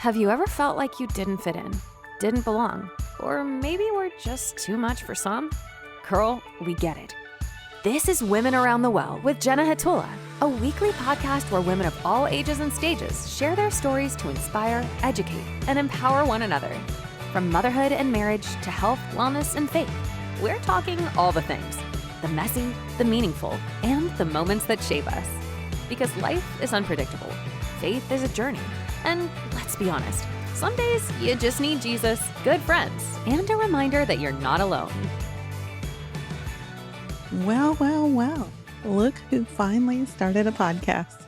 Have you ever felt like you didn't fit in, didn't belong, or maybe were just too much for some? Girl, we get it. This is Women Around the Well with Jenna Hatula, a weekly podcast where women of all ages and stages share their stories to inspire, educate, and empower one another. From motherhood and marriage to health, wellness, and faith, we're talking all the things. The messy, the meaningful, and the moments that shape us. Because life is unpredictable. Faith is a journey. And let's be honest, some days you just need Jesus, good friends, and a reminder that you're not alone. Well. Look who finally started a podcast.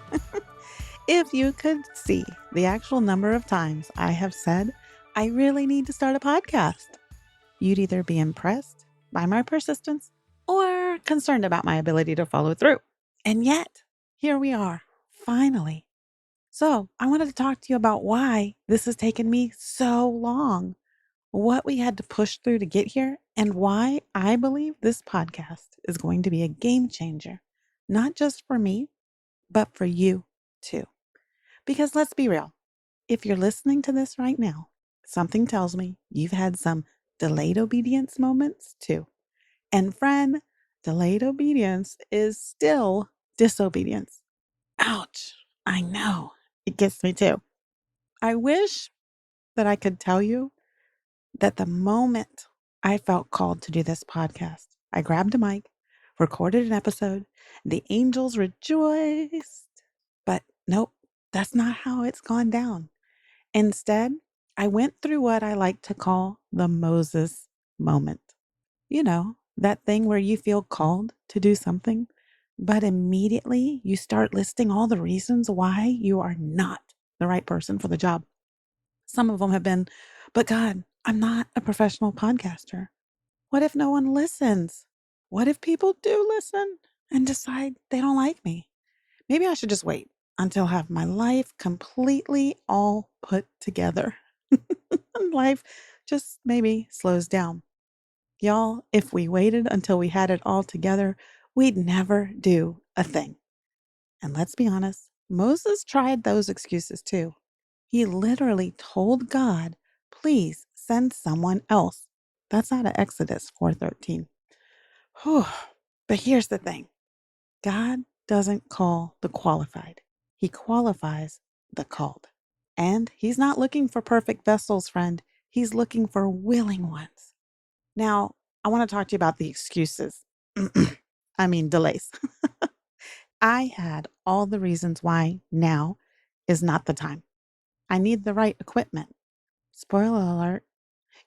If you could see the actual number of times I have said, I really need to start a podcast, you'd either be impressed by my persistence or concerned about my ability to follow through. And yet, here we are, finally. So I wanted to talk to you about why this has taken me so long, what we had to push through to get here, and why I believe this podcast is going to be a game changer, not just for me, but for you too. Because let's be real, if you're listening to this right now, something tells me you've had some delayed obedience moments too. And friend, delayed obedience is still disobedience. Ouch. I know. It gets me too. I wish that I could tell you that the moment I felt called to do this podcast, I grabbed a mic, recorded an episode, the angels rejoiced. But nope, that's not how it's gone down. Instead, I went through what I like to call the Moses moment. You know, that thing where you feel called to do something, but immediately you start listing all the reasons why you are not the right person for the job. Some of them have been, but God, I'm not a professional podcaster. What if no one listens? What if people do listen and decide they don't like me? Maybe I should just wait until I have my life completely all put together. And life just maybe slows down. Y'all, if we waited until we had it all together, we'd never do a thing. And let's be honest, Moses tried those excuses too. He literally told God, please send someone else. That's out of Exodus 4:13. Whew. But here's the thing. God doesn't call the qualified. He qualifies the called. And he's not looking for perfect vessels, friend. He's looking for willing ones. Now, I want to talk to you about the excuses. Delays. I had all the reasons why now is not the time. I need the right equipment. Spoiler alert,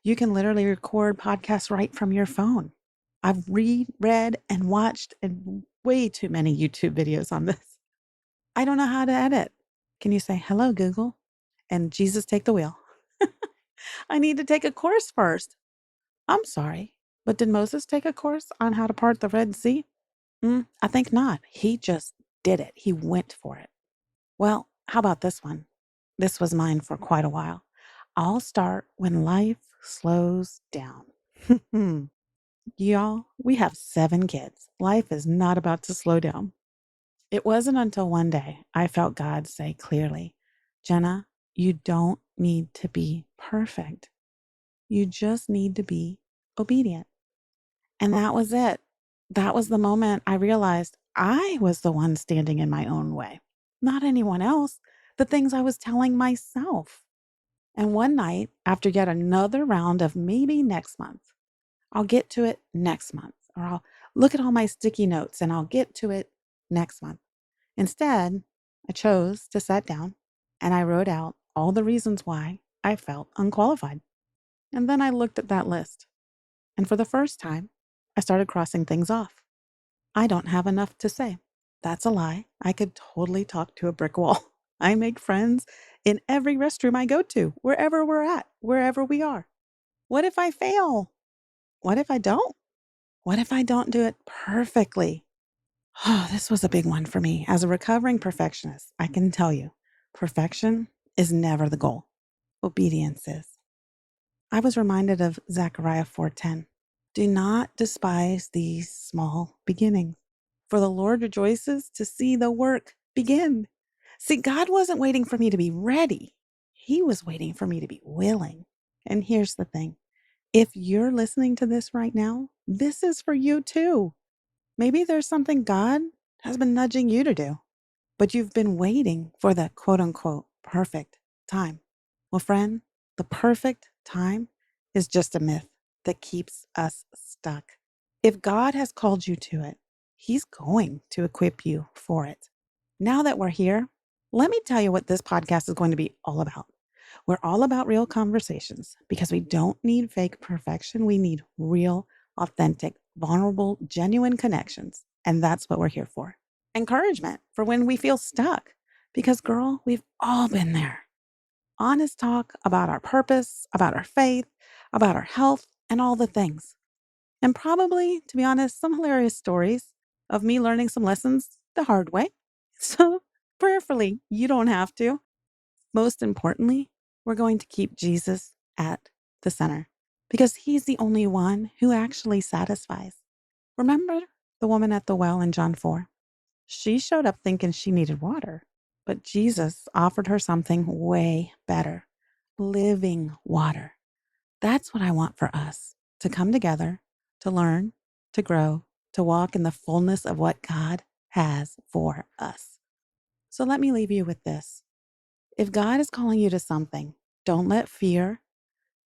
you can literally record podcasts right from your phone. I've read, and watched way too many YouTube videos on this. I don't know how to edit. Can you say, hello, Google? And Jesus, take the wheel. I need to take a course first. I'm sorry, but did Moses take a course on how to part the Red Sea? I think not. He just did it. He went for it. Well, how about this one? This was mine for quite a while. I'll start when life slows down. Y'all, we have 7 kids. Life is not about to slow down. It wasn't until one day I felt God say clearly, Jenna, you don't need to be perfect. You just need to be obedient. And that was it. That was the moment I realized I was the one standing in my own way, not anyone else, the things I was telling myself. And one night, after yet another round of maybe next month, I'll get to it next month, or I'll look at all my sticky notes and I'll get to it next month. Instead, I chose to sit down and I wrote out all the reasons why I felt unqualified. And then I looked at that list. And for the first time, I started crossing things off. I don't have enough to say. That's a lie. I could totally talk to a brick wall. I make friends in every restroom I go to, wherever we're at, wherever we are. What if I fail? What if I don't? What if I don't do it perfectly? Oh, this was a big one for me. As a recovering perfectionist, I can tell you, perfection is never the goal. Obedience is. I was reminded of Zechariah 4:10. Do not despise these small beginnings, for the Lord rejoices to see the work begin. See, God wasn't waiting for me to be ready. He was waiting for me to be willing. And here's the thing. If you're listening to this right now, this is for you too. Maybe there's something God has been nudging you to do, but you've been waiting for the quote unquote perfect time. Well, friend, the perfect time is just a myth that keeps us stuck. If God has called you to it, He's going to equip you for it. Now that we're here, let me tell you what this podcast is going to be all about. We're all about real conversations because we don't need fake perfection. We need real, authentic, vulnerable, genuine connections. And that's what we're here for. Encouragement for when we feel stuck. Because, girl, we've all been there. Honest talk about our purpose, about our faith, about our health, and all the things. And probably, to be honest, some hilarious stories of me learning some lessons the hard way. So, prayerfully, you don't have to. Most importantly, we're going to keep Jesus at the center because He's the only one who actually satisfies. Remember the woman at the well in John 4? She showed up thinking she needed water, but Jesus offered her something way better, living water. That's what I want for us, to come together, to learn, to grow, to walk in the fullness of what God has for us. So let me leave you with this. If God is calling you to something, don't let fear,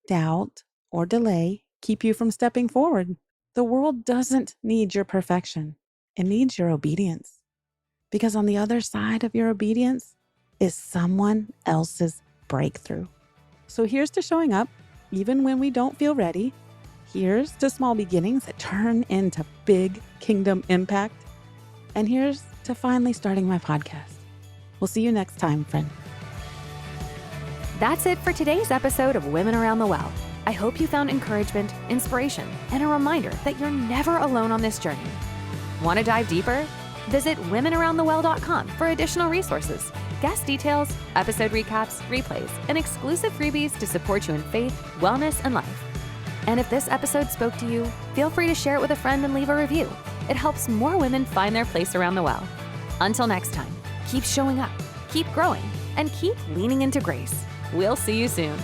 doubt, or delay keep you from stepping forward. The world doesn't need your perfection. It needs your obedience. Because on the other side of your obedience is someone else's breakthrough. So here's to showing up, even when we don't feel ready. Here's to small beginnings that turn into big kingdom impact. And here's to finally starting my podcast. We'll see you next time, friend. That's it for today's episode of Women Around the Well. I hope you found encouragement, inspiration, and a reminder that you're never alone on this journey. Want to dive deeper? Visit womenaroundthewell.com for additional resources, guest details, episode recaps, replays, and exclusive freebies to support you in faith, wellness, and life. And if this episode spoke to you, feel free to share it with a friend and leave a review. It helps more women find their place around the well. Until next time, keep showing up, keep growing, and keep leaning into grace. We'll see you soon.